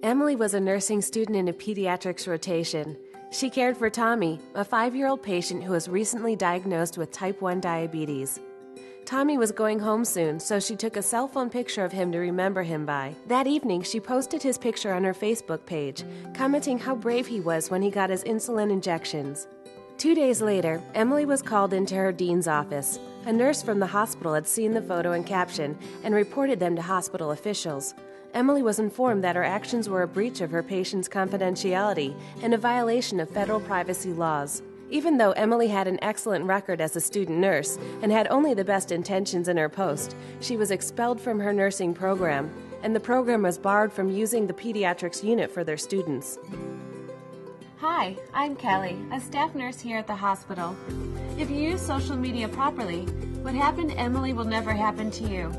Emily was a nursing student in a pediatrics rotation. She cared for Tommy, a 5-year-old patient who was recently diagnosed with type 1 diabetes. Tommy was going home soon, so she took a cell phone picture of him to remember him by. That evening, she posted his picture on her Facebook page, commenting how brave he was when he got his insulin injections. 2 days later, Emily was called into her dean's office. A nurse from the hospital had seen the photo and caption and reported them to hospital officials. Emily was informed that her actions were a breach of her patient's confidentiality and a violation of federal privacy laws. Even though Emily had an excellent record as a student nurse and had only the best intentions in her post, she was expelled from her nursing program, and the program was barred from using the pediatrics unit for their students. Hi, I'm Kelly, a staff nurse here at the hospital. If you use social media properly, what happened to Emily will never happen to you.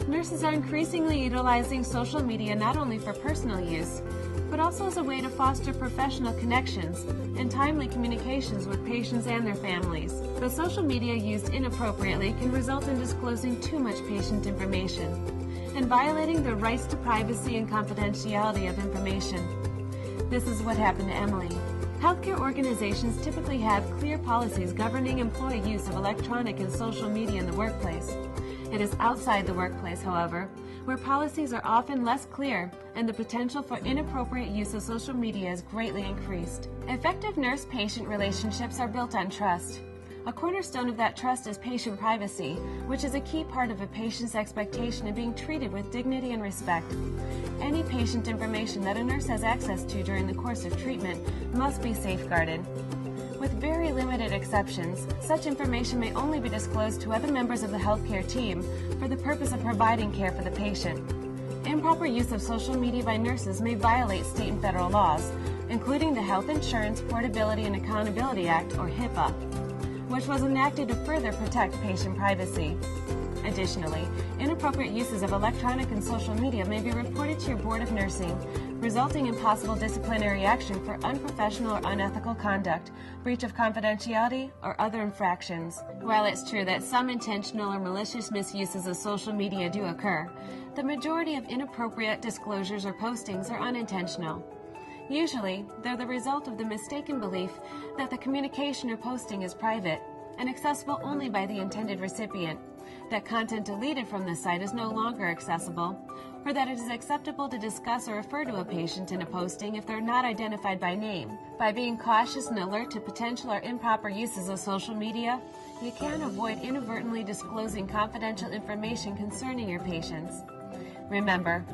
Nurses are increasingly utilizing social media not only for personal use, but also as a way to foster professional connections and timely communications with patients and their families. But social media used inappropriately can result in disclosing too much patient information and violating the rights to privacy and confidentiality of information. This is what happened to Emily. Healthcare organizations typically have clear policies governing employee use of electronic and social media in the workplace. It is outside the workplace, however, where policies are often less clear and the potential for inappropriate use of social media is greatly increased. Effective nurse-patient relationships are built on trust. A cornerstone of that trust is patient privacy, which is a key part of a patient's expectation of being treated with dignity and respect. Any patient information that a nurse has access to during the course of treatment must be safeguarded. With very limited exceptions, such information may only be disclosed to other members of the healthcare team for the purpose of providing care for the patient. Improper use of social media by nurses may violate state and federal laws, including the Health Insurance Portability and Accountability Act, or HIPAA, which was enacted to further protect patient privacy. Additionally, inappropriate uses of electronic and social media may be reported to your Board of Nursing, resulting in possible disciplinary action for unprofessional or unethical conduct, breach of confidentiality, or other infractions. While it's true that some intentional or malicious misuses of social media do occur, the majority of inappropriate disclosures or postings are unintentional. Usually, they're the result of the mistaken belief that the communication or posting is private and accessible only by the intended recipient, that content deleted from the site is no longer accessible, or that it is acceptable to discuss or refer to a patient in a posting if they're not identified by name. By being cautious and alert to potential or improper uses of social media, you can avoid inadvertently disclosing confidential information concerning your patients. Remember,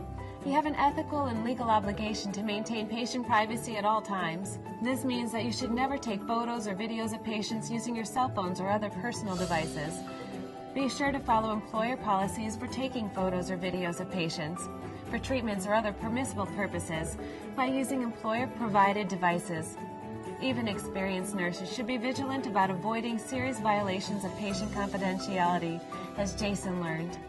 you have an ethical and legal obligation to maintain patient privacy at all times. This means that you should never take photos or videos of patients using your cell phones or other personal devices. Be sure to follow employer policies for taking photos or videos of patients, for treatments or other permissible purposes, by using employer-provided devices. Even experienced nurses should be vigilant about avoiding serious violations of patient confidentiality, as Jason learned.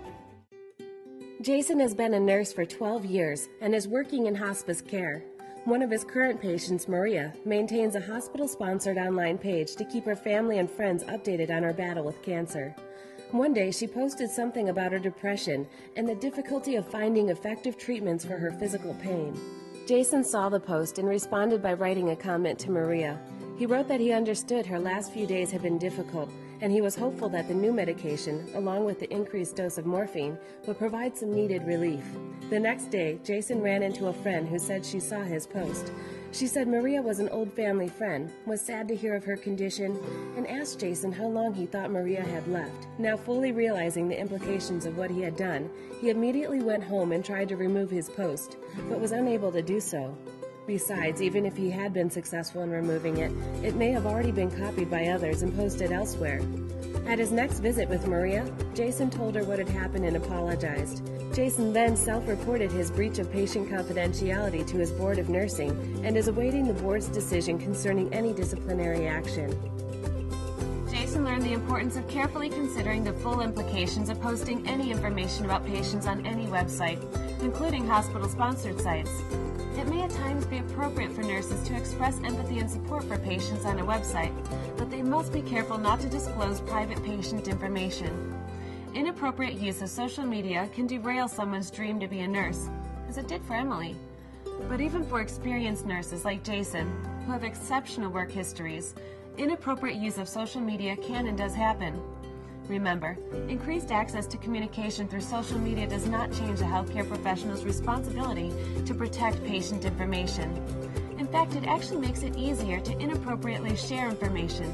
Jason has been a nurse for 12 years and is working in hospice care. One of his current patients, Maria, maintains a hospital-sponsored online page to keep her family and friends updated on her battle with cancer. One day, she posted something about her depression and the difficulty of finding effective treatments for her physical pain. Jason saw the post and responded by writing a comment to Maria. He wrote that he understood her last few days had been difficult, and he was hopeful that the new medication, along with the increased dose of morphine, would provide some needed relief. The next day, Jason ran into a friend who said she saw his post. She said Maria was an old family friend, was sad to hear of her condition, and asked Jason how long he thought Maria had left. Now fully realizing the implications of what he had done, he immediately went home and tried to remove his post, but was unable to do so. Besides, even if he had been successful in removing it, it may have already been copied by others and posted elsewhere. At his next visit with Maria, Jason told her what had happened and apologized. Jason then self-reported his breach of patient confidentiality to his Board of Nursing and is awaiting the board's decision concerning any disciplinary action. Jason learned the importance of carefully considering the full implications of posting any information about patients on any website, including hospital-sponsored sites. It may at times be appropriate for nurses to express empathy and support for patients on a website, but they must be careful not to disclose private patient information. Inappropriate use of social media can derail someone's dream to be a nurse, as it did for Emily. But even for experienced nurses like Jason, who have exceptional work histories, inappropriate use of social media can and does happen. Remember, increased access to communication through social media does not change a healthcare professional's responsibility to protect patient information. In fact, it actually makes it easier to inappropriately share information.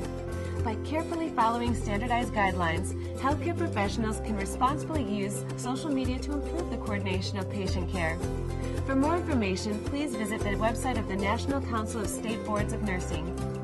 By carefully following standardized guidelines, healthcare professionals can responsibly use social media to improve the coordination of patient care. For more information, please visit the website of the National Council of State Boards of Nursing.